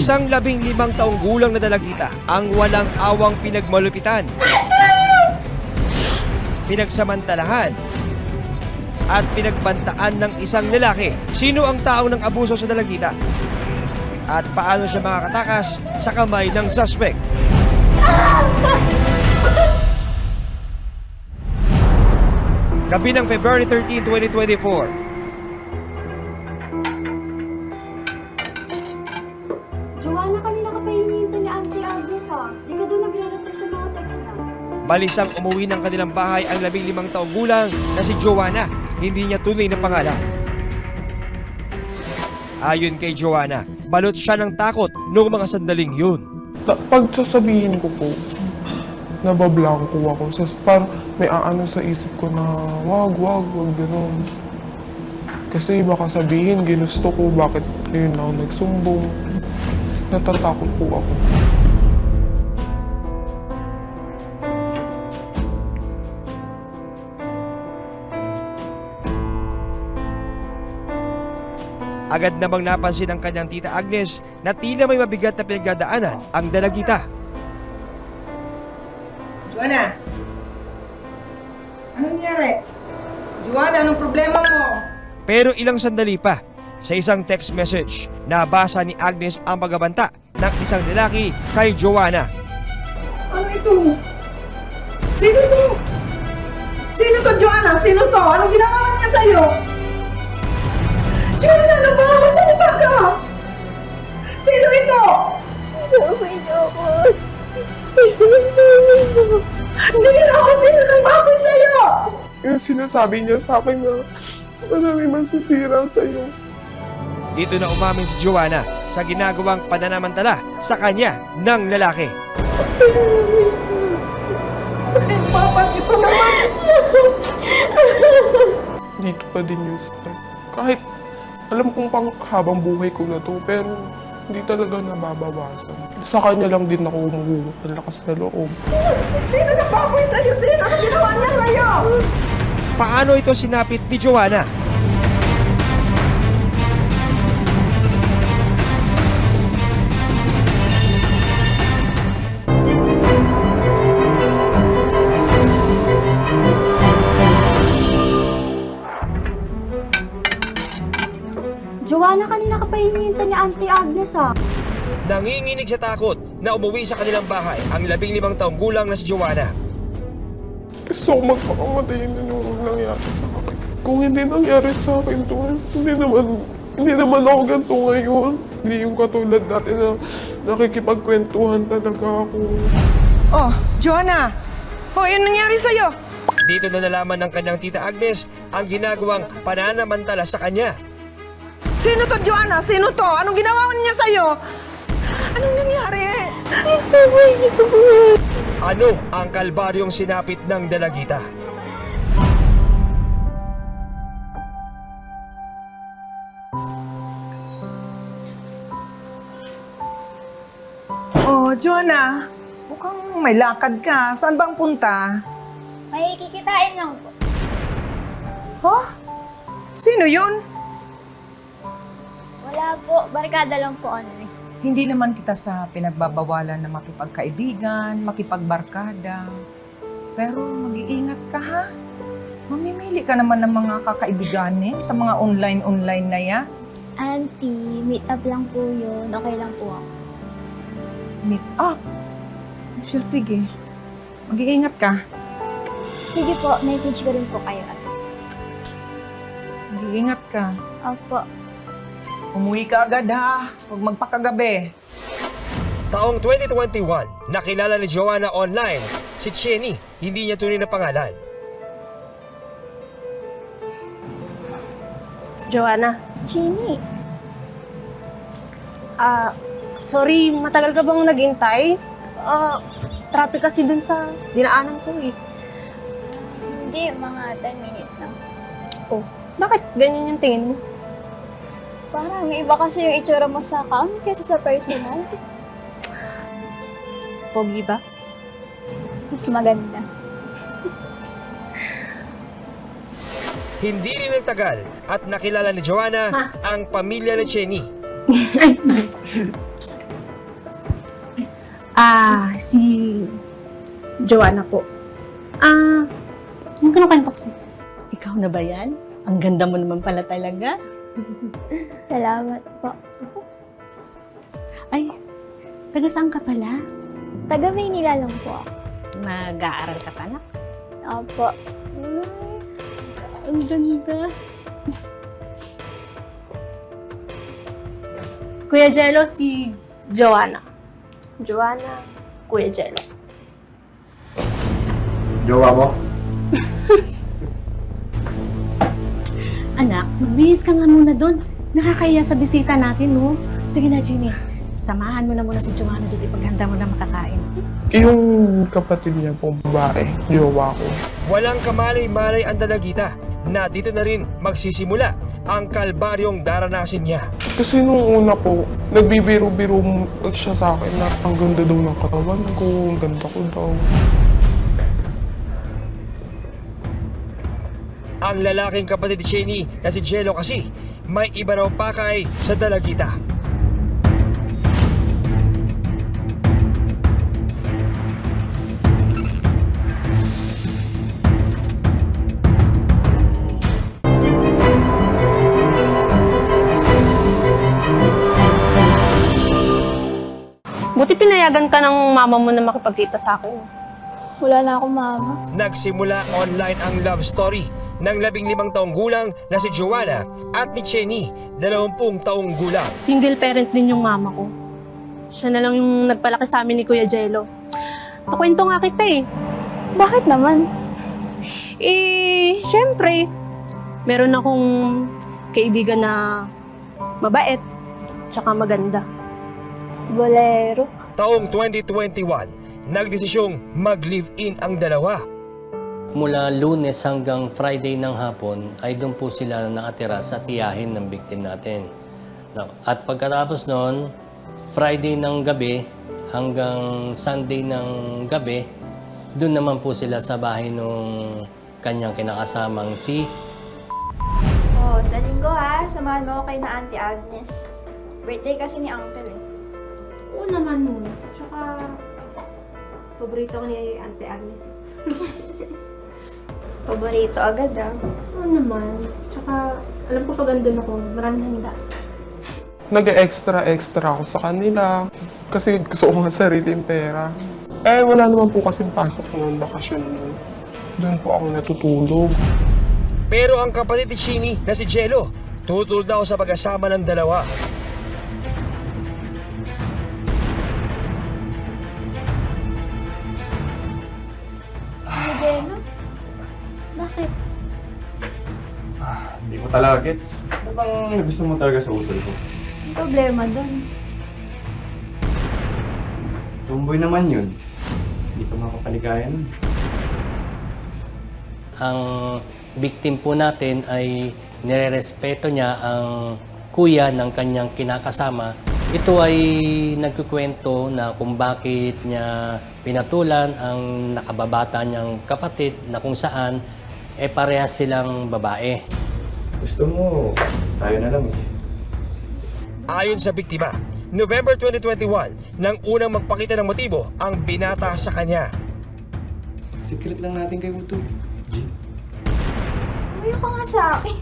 Isang 15 taong gulang na dalagita ang walang awang pinagmalupitan, pinagsamantalahan, at pinagbantaan ng isang lalaki. Sino ang taong nang abuso sa dalagita? At paano siya makakatakas sa kamay ng suspect? Gabi ng February 13, 2024. Joanna, kanina ka pa hinihinto ni Auntie Agnes ha. Di ka doon nagre-reply sa mga text na. Balisang umuwi ng kanilang bahay ang 15 taong gulang na si Joanna. Hindi niya tunay na pangalan. Ayon kay Joanna, balot siya ng takot noong mga sandaling yun. Pag sasabihin ko po, nabablanko ako. Parang may aano sa isip ko na wag gano'n. Kasi baka sabihin, ginusto ko, bakit ngayon ako nagsumbong. Natatakot po ako. Agad namang napansin ng kanyang tita Agnes na tila may mabigat na pinagdadaanan ang dalagita. Joanna! Anong nangyari? Joanna, anong problema mo? Pero ilang sandali pa, sa isang text message, nabasa ni Agnes ang pagbabanta ng isang lalaki kay Joanna. Ano ito? Sino to? Sino to, Joanna? Sino to? Anong ginawa niya sa'yo? Joanna, ano ba? Saan ba ka? Sino ito? Gawin niyo ako. Sino? Sino nang baboy sa'yo? Yung sinasabi niya sa akin na marami masisira sa'yo. Dito na umamin si Joanna sa ginagawang pananamantala sa kanya ng lalaki. Ay, papat ito naman. Dito pa din yung kahit alam kong pang habang buhay ko na to, pero hindi talaga nababawasan. Sa kanya lang din ako umuhugot ng lakas na loob. Sino nang baboy sa'yo? Sino? Anong ginawa niya sa'yo? Paano ito sinapit ni Joanna? Joanna, kanina ka pa hinihinto ni Auntie Agnes ha. Nanginginig sa takot na umuwi sa kanilang bahay ang 15 taong gulang na si Joanna. Gusto ko magpakamatay na yung nangyari sa akin. Kung hindi nangyari sa akin to, hindi naman ako ganito ngayon. Hindi yung katulad dati na nakikipagkwentuhan talaga ako. Oh, Joanna! Oh, yun nangyari sa'yo? Dito na nalaman ng kanyang tita Agnes ang ginagawang pananamantala sa kanya. Sino to, Joanna? Sino to? Anong ginawa niya sa'yo? Anong nangyari? Ano ang kalbaryong sinapit ng dalagita? Oh, Joanna. Mukhang may lakad ka. Saan bang punta? May kikitain lang po. Huh? Sino yun? Wala po, barkada lang po ano eh. Hindi naman kita sa pinagbabawalan na makipagkaibigan, makipagbarkada. Pero mag-iingat ka ha. Mamimili ka naman ng mga kakaibiganin sa mga online na yan. Auntie, meet up lang po yun. Okay lang po ako. Meet up. Siya, sige. Mag-iingat ka. Sige po, message ko rin po kayo. Mag-iingat ka. Opo. Umuwi ka agad ha. Huwag magpakagabi. Taong 2021, nakilala ni Joanna online si Chenny, hindi niya tunay na pangalan. Joanna, Jenny, sorry, matagal ka bang naghintay? Traffic kasi dun sa dinaanan ko eh. hindi, mga 10 minutes lang. Oh, bakit ganyan yung tingin mo? Parang may iba kasi yung itsura mo sa account kaysa sa personal. Pogi ba? Mas maganda. Hindi rin nagtagal at nakilala ni Joanna ang pamilya ni Chenny. Si Joanna po. Yung kinukwento ko sa'yo. Ikaw na ba yan? Ang ganda mo naman pala talaga. Salamat po. Ay, taga saan ka pala? Taga Maynila lang po. Nag-aaral ka pa na? Opo. Ang ganda. Kuya Jello, si Joanna. Joanna, Kuya Jello. Jowa mo? Anak, magbihis ka nga muna doon. Nakakaya sa bisita natin, no? Sige na, Ginny. Samahan mo na muna si Joanna doon ipaghanda mo na makakain. Yung kapatid niya pong babae, jowa ko. Walang kamalay-malay ang dalagita na dito na rin magsisimula ang kalbaryong daranasin niya. Kasi nung una po, nagbibiro-biro siya sa akin na ang ganda daw ng katawan ko, ang ganda ko daw. Ang lalaking kapatid ni Cheney na si Jello kasi may iba raw pakay sa dalagita. Buti pinayagan ka ng mama mo na makipagkita sa akin. Wala na akong mama. Nagsimula online ang love story ng 15 taong gulang na si Joanna at ni Cheney, 20 taong gulang. Single parent din yung mama ko. Siya na lang yung nagpalaki sa amin ni Kuya Jello. Nakwento nga kita eh. Bakit naman? Syempre, meron akong kaibigan na mabait, tsaka maganda. Bolero. Taong 2021, nagdesisyong mag-live-in ang dalawa. Mula Lunes hanggang Friday ng hapon ay doon po sila nakatira sa tiyahin ng victim natin. At pagkatapos noon, Friday ng gabi hanggang Sunday ng gabi, doon naman po sila sa bahay nung kanyang kinakasamang si... Oh, sa linggo ha, samahan mo ako kay na Auntie Agnes. Birthday kasi ni Uncle eh. Oo naman nun. Tsaka, paborito ko ni Auntie Agnes. Paborito agad ah. Oo naman. Tsaka, alam ko pag andun ako, maraming handa. Nag-extra ako sa kanila kasi gusto ko nga sariling pera. Wala naman po kasing pasok noong bakasyon nun. Doon po ako natutulog. Pero ang kapatid ni Cheney na si Jello, tutol daw sa pag-asama ng dalawa. Jello? Bakit? Hindi ko talaga gets. Ano bang gusto mo talaga sa utol ko? Ang problema dun. Tumboy naman yun. Hindi ka makapaligaya nun. Ang victim po natin ay nirerespeto niya ang kuya ng kanyang kinakasama. Ito ay nagkukwento na kung bakit niya pinatulan ang nakababata niyang kapatid na kung saan parehas silang babae. Gusto mo, tayo na lang eh. Ayon sa biktima, November 2021, nang unang magpakita ng motibo ang binata sa kanya. Secret lang natin kay Utol. G. Umiyak ka nga sa akin.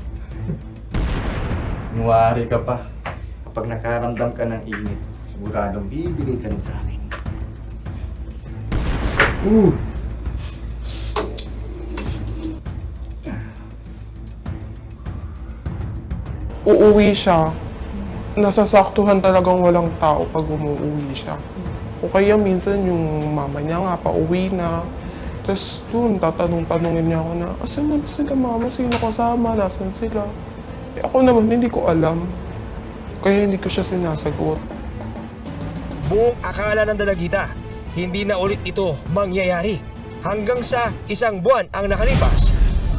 Nuwari ka pa. Kapag nakaramdam ka ng init, siguradong bibigay ka rin sa akin. Uuwi siya. Nasasaktuhan talagang walang tao pag umuwi siya. O kaya minsan yung mama niya nga pauwi na. Tapos yun, tatanong-tanongin niya ako na, asan na sila mama? Sino kasama? Nasaan sila? Ako naman, hindi ko alam. Kaya hindi ko siya sinasagot. Buong akala ng dalagita, hindi na ulit ito mangyayari. Hanggang sa 1 buwan ang nakalipas,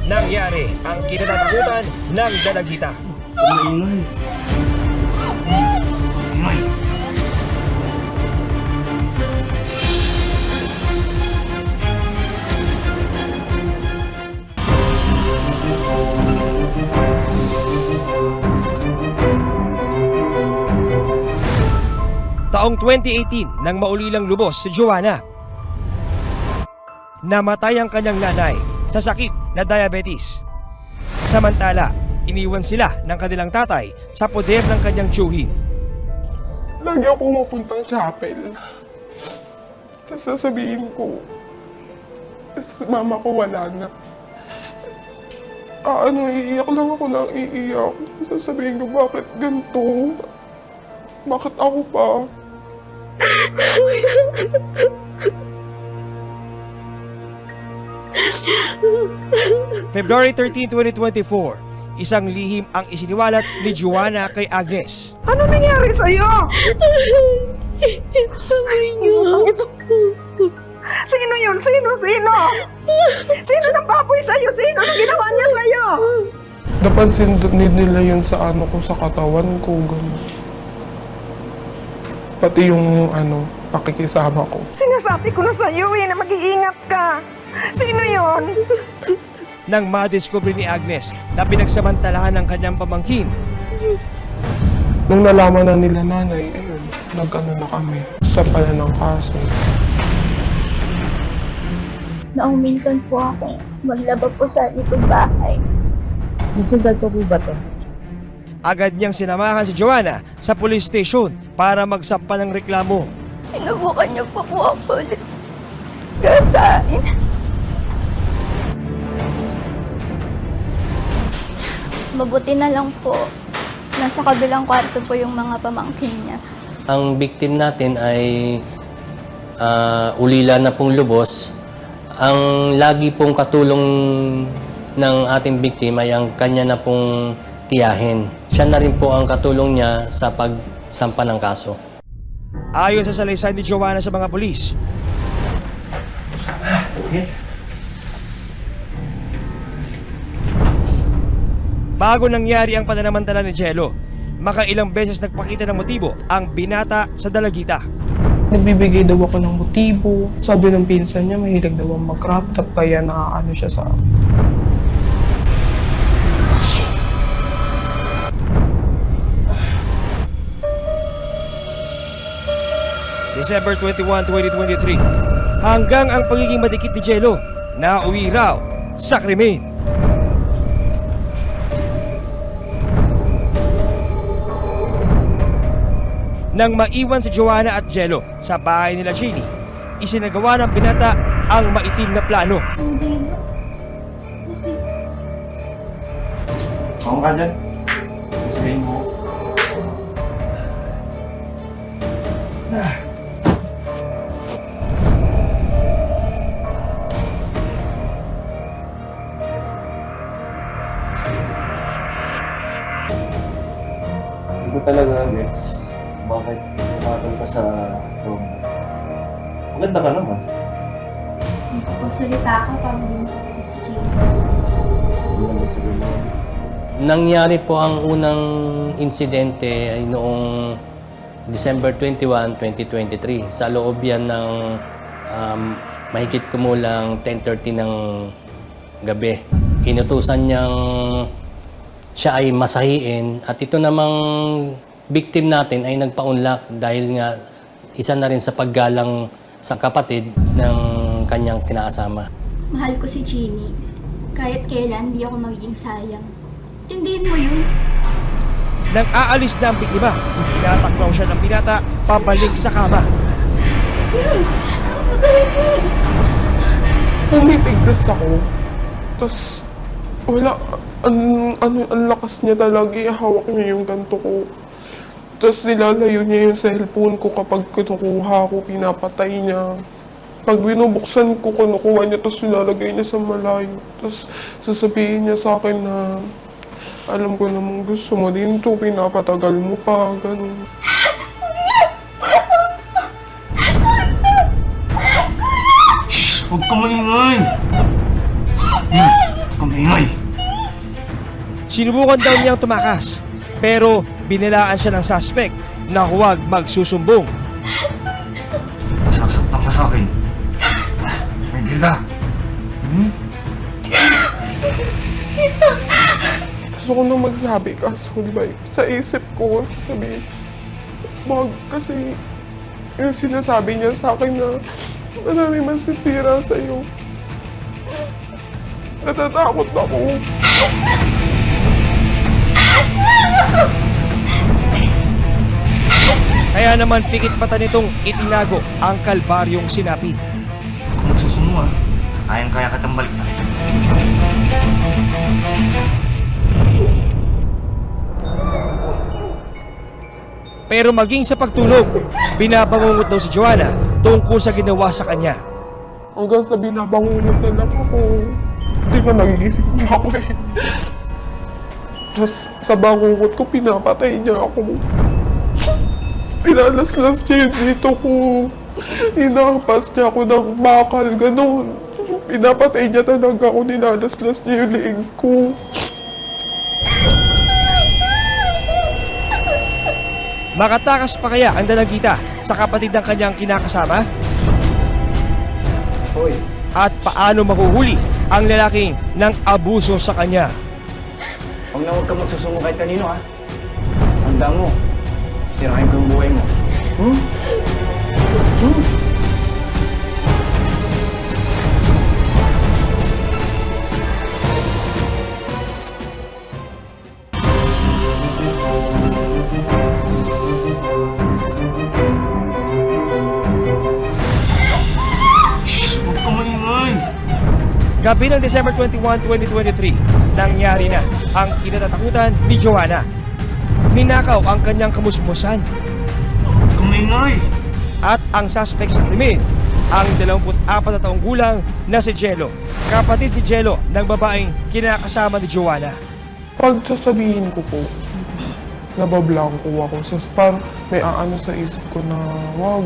nangyari ang kinatatakutan ng dalagita. Maingay. Taong Taong 2018 nang maulilang lubos si Joanna. Namatay ang kanyang nanay sa sakit na diabetes. Samantala, iniwan sila ng kanilang tatay sa poder ng kanyang tiyuhin. Lagi ako pumupuntang chapel. Sasabihin ko, mama ko wala na. Iiyak lang ako ng iiyak. Sasabihin ko, bakit ganito? Bakit ako pa? February 13, 2024, isang lihim ang isiniwalat ni Joanna kay Agnes. Ano nangyari sa'yo? Ito. Sino yun? Sino? Sino nang baboy sa'yo? Sino nang ginawa niya sa'yo? Napansin nila yun sa ko, sa katawan ko, gano'n. Pati yung pakikisama ko. Sinasabi ko na sa'yo na mag-iingat ka. Sino yun? Nang madiscover ni Agnes na pinagsamantalahan ng kanyang pamangkin, Nung nalaman na nila nanay, ayun, na kami sa pala ng kaso. Noong minsan po ako maglaba po sa likod bahay. Nasugat po ba to? agad niyang sinamahan si Joanna sa police station para magsampa ng reklamo. Sinubukan niyo po ako ulit. Gasain. Mabuti na lang po. Nasa kabilang kwarto po yung mga pamangkin niya. Ang victim natin ay ulila na pong lubos. Ang lagi pong katulong ng ating victim ay ang kanya na pong tiyahin. Siya na rin po ang katulong niya sa pagsampa ng kaso. Ayon sa salaysay ni Joanna sa mga pulis, bago nangyari ang pananamantala ni Jello, makailang beses nagpakita ng motibo ang binata sa dalagita. Nagbibigay daw ako ng motibo. Sabi ng pinsan niya, mahilig daw ang mag-crop top, kaya naaano siya sa December 21, 2023, hanggang ang pagiging madikit ni Jello na uwi raw sa krimen. Nang maiwan si Joanna at Jello sa bahay nila Jeannie, isinagawa ng binata ang maitim na plano. Ako ka dyan. Sabihin mo. Hindi ko talaga gets bakit tumatol ka sa room. Maganda ka naman. Pagsalita ka, parang hindi mo pwede si Jane. Hindi naman sabihin mo. Nangyari po ang unang insidente ay noong December 21, 2023. Sa loob yan ng mahigit kumulang 10:30 ng gabi. Inutusan niyang siya ay masahiin at ito namang victim natin ay nagpa-unlock dahil nga isa na rin sa paggalang sa kapatid ng kanyang kinaasama. Mahal ko si Jeannie. Kahit kailan, hindi ako magiging sayang. Tindihin mo yun. Nang aalis na ang biktima, tinatak raw siya ng binata pabalik sa kama. Tumitigdas ako. Tapos, wala, ang lakas niya talaga, ihawak niya yung ganto ko. Tapos nilalayo niya yung cellphone ko kapag kinukuha ko, pinapatay niya. Pag binubuksan ko, kinukuha niya, tapos nilalagay niya sa malayo. Tapos sasabihin niya sa akin na, alam ko namang gusto mo din to, pinapatagal mo pa, ganun. Huwag ka maingay! Huwag ka maingay! Sinubukan daw niyang tumakas, pero binilaan siya ng suspect na huwag magsusumbong. Masasaktan ka sa akin. Pwede ka. Gusto ko na magsabi, kaso di ba, sa isip ko, sasabihin, wag, kasi Yung sinasabi niya sa akin na marami masisira sa'yo. Natatakot ako. Kaya naman pikit mata nitong itinago ang kalbaryong sinapi. Kung magsusumo ayang kaya katang balik na rin. Pero maging sa pagtulog, binabangungot daw si Joanna tungkol sa ginawa sa kanya. Hanggang sa binabangungot na lang ako. Hindi ka nag-iisip na ako eh. Tapos sa bangungot ko, pinapatay niya ako. Pinalaslas niya yung dito ko. Hinahampas niya ako ng bakal, ganun. Pinapatay niya talaga ako, nilalaslas niya yung leeg ko. Makatakas pa kaya ang dalagita sa kapatid ng kanyang kinakasama? Hoy, At paano mahuhuli ang lalaking ng abuso sa kanya? huwag ka magsusumo kahit kanino ha. Handa mo, sirahin ko yung buhay mo. Huwag ka maingay! Gabi ng December 21, 2023, nangyari na ang kinatatakutan ni Joanna. Ninakaw ang kanyang kamusmusan Huwag ka maingay! at ang suspect sa krimen, ang 24 na taong gulang na si Jello. Kapatid si Jello ng babaeng kinakasama ni Joanna. Pag sasabihin ko po, nabablangko ako. So, parang may aano sa isip ko na wag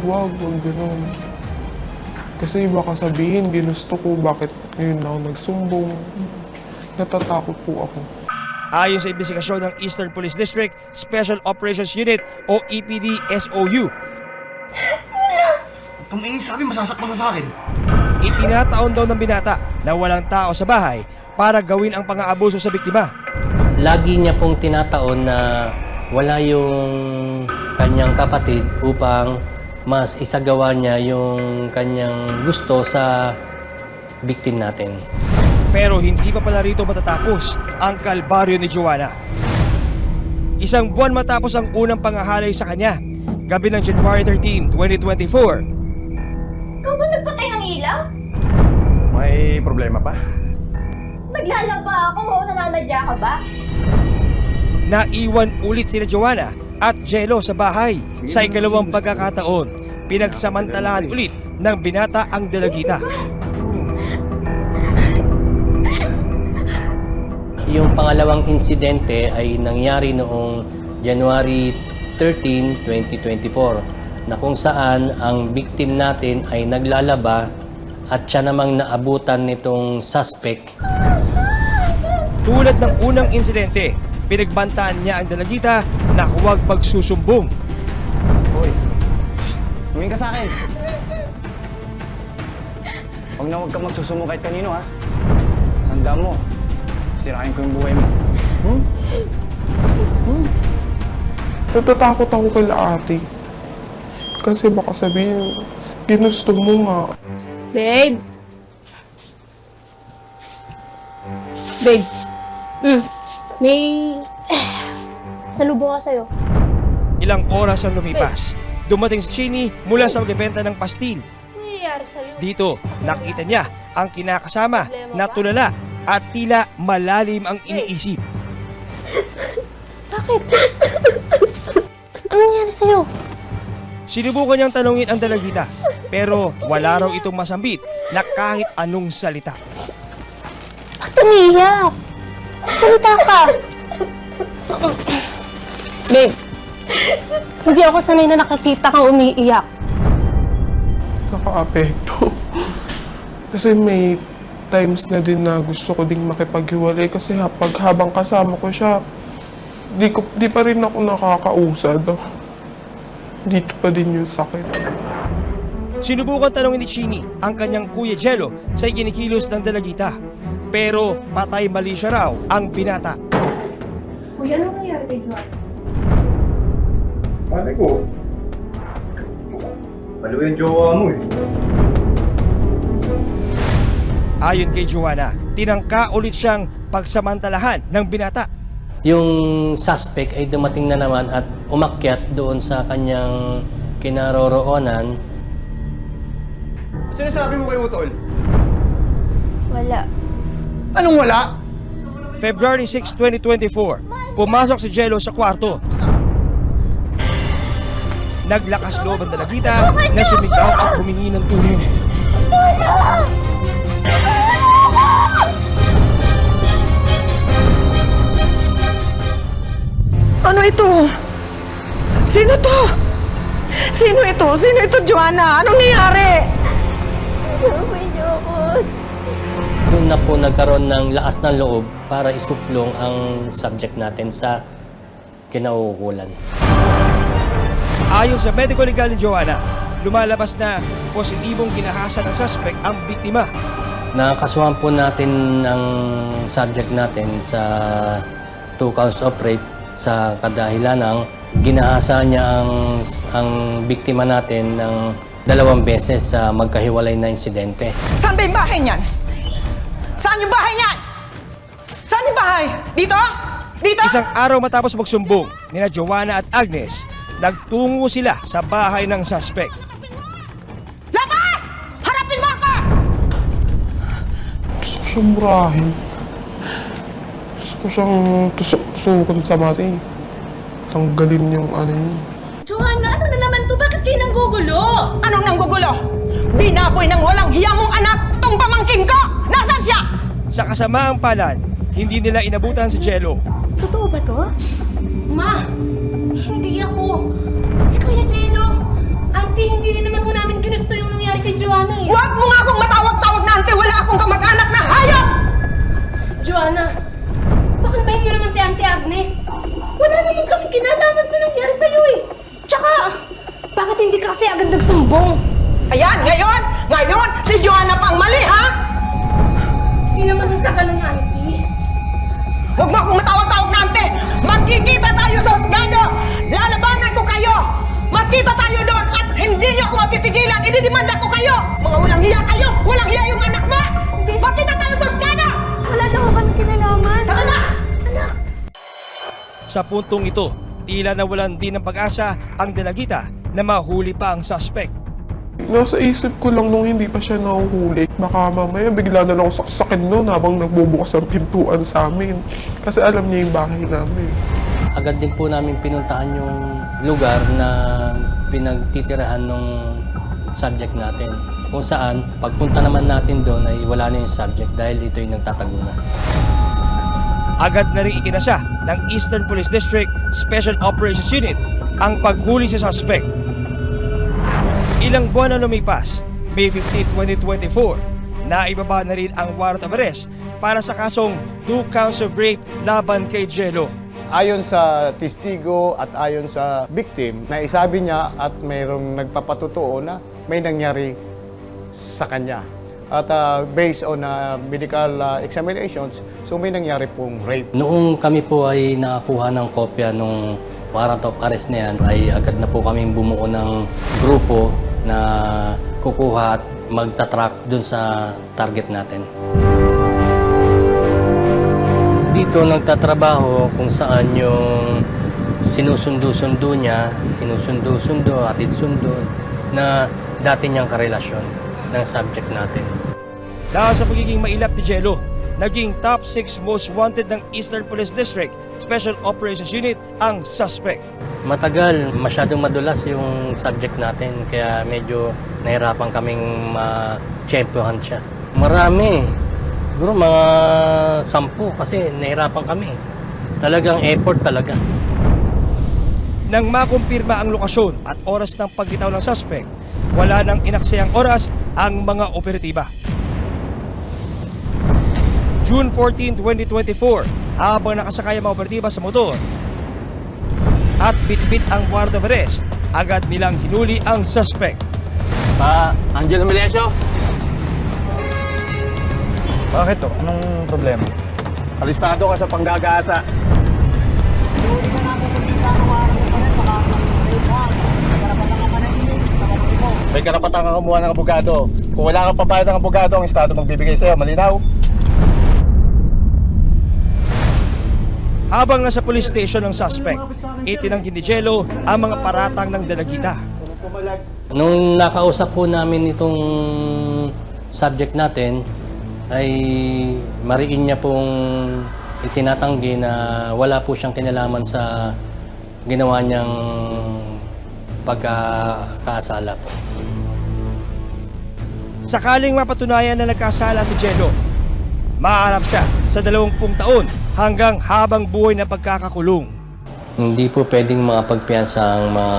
ganun. Kasi baka sabihin, ginusto ko, bakit ngayon ako nagsumbong. Natatakot po ako. Ayon sa investigasyon ng Eastern Police District Special Operations Unit o EPD-SOU, Huwag kang maingay, sabi masasaktan ka sa akin. itinataon daw ng binata na walang tao sa bahay para gawin ang pang-aabuso sa biktima. Lagi niya pong tinataon na wala yung kanyang kapatid upang mas isagawa niya yung kanyang gusto sa victim natin. Pero hindi pa pala rito matatapos ang kalbaryo ni Joanna. Isang buwan matapos ang unang pangahalay sa kanya, gabi ng January 13, 2024, Ikaw ba nagpatay ng ilaw? May problema pa? Naglalaba ako o nananadya ka ba? naiwan ulit sina Joanna at Jello sa bahay. Sa ikalawang pagkakataon, pinagsamantalahan ulit ng binata ang dalagita. Yung pangalawang insidente ay nangyari noong January 13, 2024 na kung saan ang victim natin ay naglalaba at siya namang naabutan nitong suspect. Tulad ng unang insidente, pinagbantaan niya ang dalagita na huwag magsusumbong. Hoy, tumingin ka sa akin. Huwag ka magsusumo kahit kanino ha. Handa mo, sirahin ko yung buhay mo. Natatakot ako kay ate. Kasi baka sabihin, ginusto mo nga. Babe. Babe. May salubong ka sa'yo. Ilang oras ang lumipas. Dumating si Chini mula sa magbebenta ng pastil. Ano nangyayari sa'yo? Dito, nakita niya ang kinakasama na tulala at tila malalim ang iniisip. Bakit? Ano nangyayari sa'yo? Sinubukan niyang tanungin ang dalagita, pero wala raw itong masambit na kahit anong salita. Ba't umiiyak? Salita ka! Babe, hindi ako sanay na nakakita kang umiiyak. Naka-apekto. Kasi may times na din na gusto ko ding makipaghiwalay kasi habang kasama ko siya, di pa rin ako nakakausad. Dito pa din yung sakit. Sinubukan tanongin ni Chini ang kanyang kuya Jello sa ikinikilos ng dalagita. Pero patay mali siya raw ang binata. Kuya, ano nangyari kay Joanna? Pare ko, Balo yung jowa mo eh. Ayon kay Joanna, tinangka ulit siyang pagsamantalahan ng binata. Yung suspect ay dumating na naman at umakyat doon sa kanyang kinaroroonan. Sinasabi mo kay Utol? Wala. Anong wala? February 6, 2024, pumasok si Jello sa kwarto. Naglakas loob ang dalagita na sumigaw at humingi ng tulong. Ano ito? Sino to? Sino ito? Sino ito, Joanna? Anong nangyari? Doon na po nagkaroon ng lakas ng loob para isuplong ang subject natin sa kinauukulan. Ayon sa medical legal ni Joanna, lumalabas na positibong ginahasa ng suspect ang biktima. Nakasuhan po natin ang subject natin sa 2 counts of rape sa kadahilan ng ginahasa niya ang biktima natin ng 2 beses sa magkahiwalay na insidente. Saan ba yung bahay niyan? Saan yung bahay niyan? Saan yung bahay? Dito? Dito? Isang araw matapos magsumbong nina Joanna at Agnes, nagtungo sila sa bahay ng suspect. Labas! Harapin mo ako! Gusto ko siyang murahin. Gusto ko siyang tusukan sa mati. Tanggalin yung ano yun. Joanna, ano na naman to? Bakit kayo nanggugulo? Anong nanggugulo? Binaboy ng walang hiya mong anak, tong pamangking ko! Nasaan siya? Sa kasamaang palad, hindi nila inabutan si Jello. Totoo ba to? Ma, hindi ako. Si Kuya Jello. Auntie, hindi rin naman ko namin ginusto yung nangyari kay Joanna eh. Huwag mo nga akong matawag-tawag na ante! Wala akong kamag-anak na hayop! Joanna, pakambahin niyo naman si Auntie Agnes. Wala naman kami kinalaman sa nangyari sa'yo eh. Tsaka, bakit hindi ka kasi agad nagsumbong? Ayan, ngayon! Ngayon! Si Joanna pang mali, ha? Hindi naman sa ganun, Auntie. Huwag mo akong matawag-tawag na ante! Magkikita tayo sa husgado! Lalabanan ko kayo! Magkita tayo doon at hindi niyo ako mapipigilan! Ididimanda ko kayo! Mga walang hiya kayo! Walang hiya yung anak mo! Magkita tayo sa husgado! Wala na ako kami kinalaman. Tara na! Sa puntong ito, tila nawalan din ng pag-asa ang dalagita na mahuli pa ang suspect. Nasa isip ko lang nung hindi pa siya nahuhuli. Baka mamaya bigla na lang ako saksakin noon habang nagbubukas ang pintuan sa amin. Kasi alam niya yung bahay namin. Agad din po namin pinuntahan yung lugar na pinagtitirahan ng subject natin. Kung saan, pagpunta naman natin doon ay wala na yung subject dahil ito'y nagtatago na. Agad na rin ikinasa ng Eastern Police District Special Operations Unit ang paghuli sa suspect. Ilang buwan na lumipas, May 15, 2024, naibaba na rin ang warrant of arrest para sa kasong 2 counts of rape laban kay Jello. Ayon sa testigo at ayon sa victim, naisabi niya at mayroong nagpapatotoo na may nangyari sa kanya. At based on medical examinations, so may nangyari pong rape. Noong kami po ay nakakuha ng kopya ng warrant of arrest na yan, ay agad na po kaming bumuo ng grupo na kukuha at magtatrack dun sa target natin. Dito nagtatrabaho kung saan yung sinusundo-sundo niya, sinusundo-sundo, atid-sundo na dati niyang karelasyon ng subject natin. Dahil sa pagiging mailap ni Jello, naging top 6 most wanted ng Eastern Police District Special Operations Unit ang suspect. Matagal, masyadong madulas yung subject natin kaya medyo nahirapan kaming ma-championan siya. Marami. Siguro mga 10 kasi nahirapan kami. Talagang effort talaga. Nang makumpirma ang lokasyon at oras ng paglitaw ng suspect, wala nang inaksayang oras ang mga operatiba. June 14, 2024, habang nakasakay ang mga operatiba sa motor at bitbit ang warrant of arrest, agad nilang hinuli ang suspect. Angelo Melesio? Bakit to? Anong problema? Alistado ka sa panggagasa. May karapatan kang kumuha ng abogado. Kung wala kang pabayad ng abogado, ang estado magbibigay sa'yo. Malinaw? Habang nasa police station ng suspect, itinanggi ni Jello ang mga paratang ng dalagita. Nung nakausap po namin itong subject natin, ay mariin niya pong itinatanggi na wala po siyang kinalaman sa ginawa niyang pagkakasala po. Sakaling mapatunayan na nagkasala si Jello, maaharap siya sa 20 taon hanggang habang buhay na pagkakakulong. Hindi po pwedeng makapagpiyansa ang mga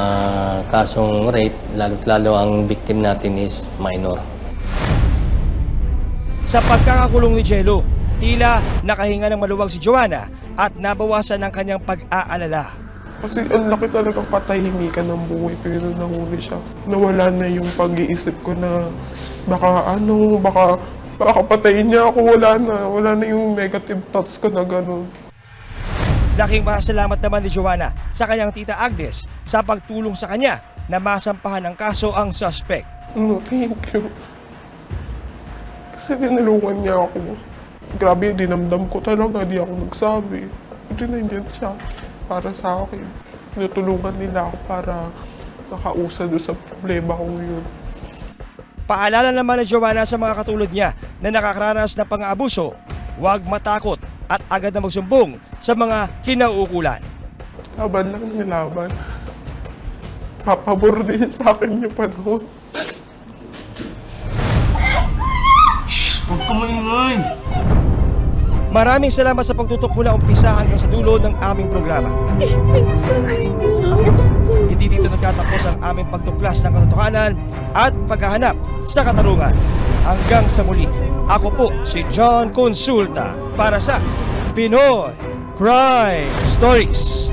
kasong rape, lalo't lalo ang victim natin is minor. Sa pagkakakulong ni Jello, tila nakahinga ng maluwag si Joanna at nabawasan ang kanyang pag-aalala. Kasi ang laki talagang patahimikan ng buhay pero nahuli siya. Nawala na yung pag-iisip ko na baka patayin niya ako. Wala na yung negative thoughts ko na gano'n. Laking pasalamat naman ni Joanna sa kanyang tita Agnes sa pagtulong sa kanya na masampahan ng kaso ang suspect. Thank you. Kasi tinulungan niya ako. Grabe, dinamdam ko talaga, di ako nagsabi. Hindi nandiyan siya para sa akin. Tinutulungan nila ako para makausad sa problema ko ngayon. Paalala naman ni Joanna sa mga katulad niya na nakakaranas ng pang-aabuso, huwag matakot at agad na magsumbong sa mga kinauukulan. Laban lang ng laban. Papabor din sa akin yung panahon. Huwag ka maingay! Maraming salamat sa pagtutok mula umpisa hanggang sa dulo ng aming programa. Hindi dito nagtatapos ang aming pagtuklas ng katotohanan at paghahanap sa katarungan. Hanggang sa muli, ako po si John Consulta para sa Pinoy Crime Stories.